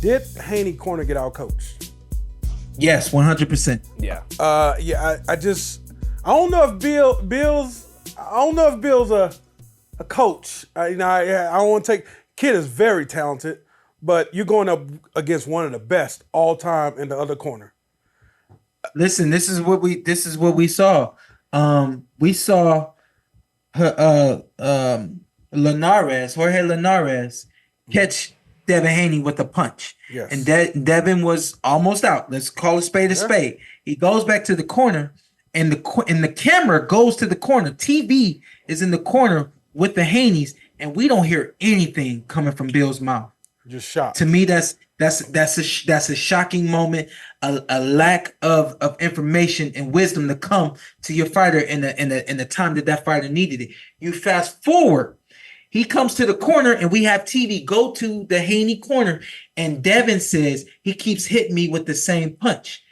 Did Haney corner get out coached? Yes, 100%. Yeah. I don't know if Bill's a coach. I don't want to take. Kid is very talented, but you're going up against one of the best all time in the other corner. Listen, this is what we saw. We saw Jorge Linares catch Devin Haney with a punch. Yes. And Devin was almost out. Let's call a spade a spade. He goes back to the corner, and the camera goes to the corner. TV is in the corner with the Haneys, and we don't hear anything coming from Bill's mouth. Just shocked. To me, that's a shocking moment, a lack of information and wisdom to come to your fighter in the time that fighter needed it. You fast forward, he comes to the corner and we have TV go to the Haney corner, and Devin says he keeps hitting me with the same punch.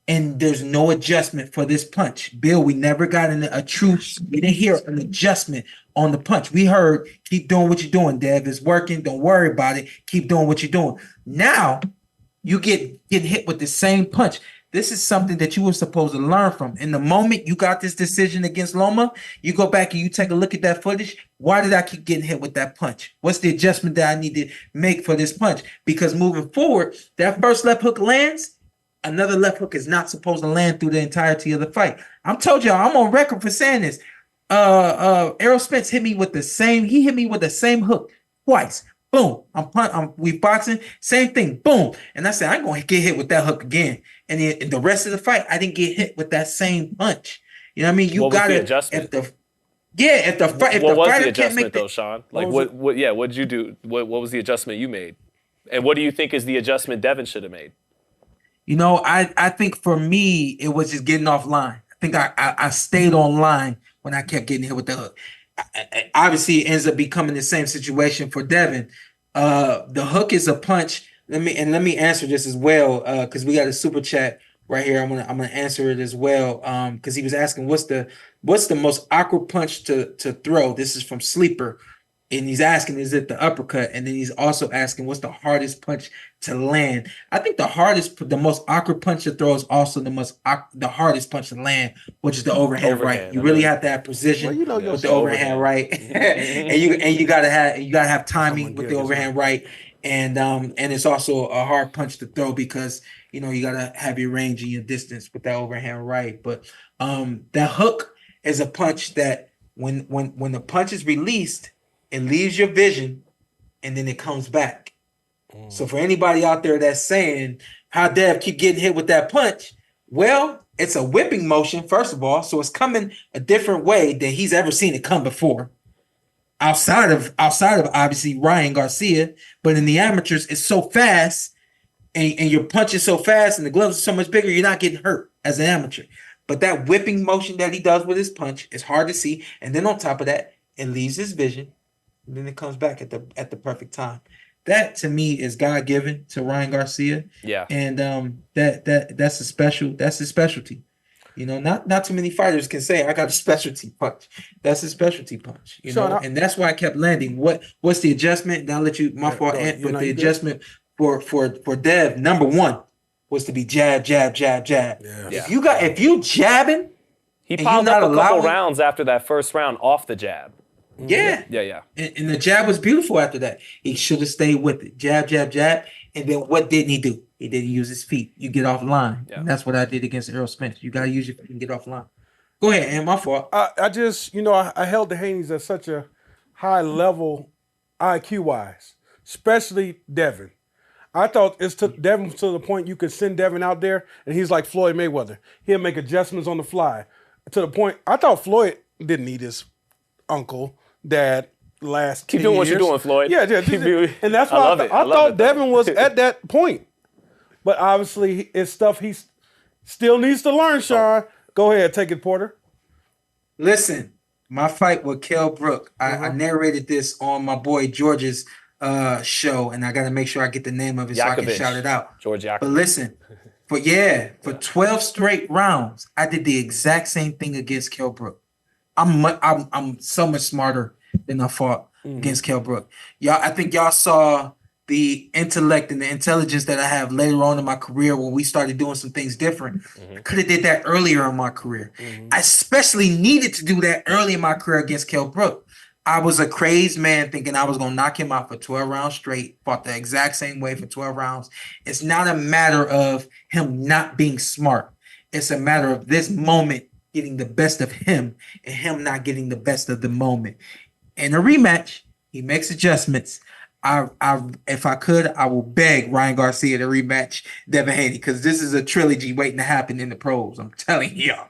And there's no adjustment for this punch. Bill, we never got a true, we didn't hear an adjustment on the punch. We heard, keep doing what you're doing, Dev. It's working. Don't worry about it. Keep doing what you're doing. Now, you get hit with the same punch. This is something that you were supposed to learn from. In the moment you got this decision against Loma, you go back and you take a look at that footage. Why did I keep getting hit with that punch? What's the adjustment that I need to make for this punch? Because moving forward, that first left hook lands, another left hook is not supposed to land through the entirety of the fight. I'm told y'all, I'm on record for saying this. Errol Spence hit me with the same hook twice. Boom. We boxing, same thing. Boom. And I said, I'm going to get hit with that hook again. And in the rest of the fight, I didn't get hit with that same punch. You know what I mean? What was the adjustment? What was the adjustment though, Shawn? Like what'd you do? What was the adjustment you made? And what do you think is the adjustment Devin should have made? You know, I think for me, it was just getting off line. I think I stayed on line when I kept getting hit with the hook. Obviously, it ends up becoming the same situation for Devin. The hook is a punch. Let me answer this as well, because we got a super chat right here. I'm gonna answer it as well, because he was asking what's the most awkward punch to throw. This is from Sleeper, and he's asking, is it the uppercut? And then he's also asking, what's the hardest punch to land? I think the most awkward punch to throw is also the hardest punch to land, which is the overhand right. You really have to have precision with the overhand right, and you gotta have timing with the overhand right, and it's also a hard punch to throw because you gotta have your range and your distance with that overhand right. But that hook is a punch that when the punch is released, it leaves your vision, and then it comes back. So for anybody out there that's saying, how Dev keep getting hit with that punch? Well, it's a whipping motion, first of all. So it's coming a different way than he's ever seen it come before. Outside of obviously Ryan Garcia, but in the amateurs, it's so fast and your punch is so fast and the gloves are so much bigger, you're not getting hurt as an amateur. But that whipping motion that he does with his punch is hard to see. And then on top of that, it leaves his vision. And then it comes back at the perfect time. That to me is God-given to Ryan Garcia. Yeah. And that's his specialty. Not too many fighters can say I got a specialty punch. That's his specialty punch. And that's why I kept landing. What's the adjustment? And I'll let you Antt, but the adjustment for Dev, number one, was to be jab, jab, jab, jab. Yeah. If you jabbing, he piled up a couple rounds after that first round off the jab. Yeah. And the jab was beautiful after that. He should have stayed with it. Jab, jab, jab. And then what didn't he do? He didn't use his feet. You get off line. Yeah. And that's what I did against Errol Spence. You got to use your feet and get off line. Go ahead, and my fault. I just, I held the Haneys at such a high level IQ-wise, especially Devin. I thought it took Devin to the point you could send Devin out there, and he's like Floyd Mayweather. He'll make adjustments on the fly. To the point, I thought Floyd didn't need his uncle, dad, last 10 Keep doing years. what you're doing, Floyd. Yeah. And that's why I thought Devin was at that point. But obviously, it's stuff he still needs to learn, Shawn. Go ahead, take it, Porter. Listen, my fight with Kell Brook, I narrated this on my boy George's show, and I got to make sure I get the name of it so I can shout it out. George Yakovich. But listen, for 12 straight rounds, I did the exact same thing against Kell Brook. I'm so much smarter than I fought against Kell Brook. I think y'all saw the intellect and the intelligence that I have later on in my career when we started doing some things different. I could have did that earlier in my career. I especially needed to do that early in my career against Kell Brook. I was a crazed man thinking I was going to knock him out for 12 rounds straight, fought the exact same way for 12 rounds. It's not a matter of him not being smart. It's a matter of this moment getting the best of him and him not getting the best of the moment. In a rematch, he makes adjustments. If I could, I will beg Ryan Garcia to rematch Devin Haney because this is a trilogy waiting to happen in the pros. I'm telling y'all.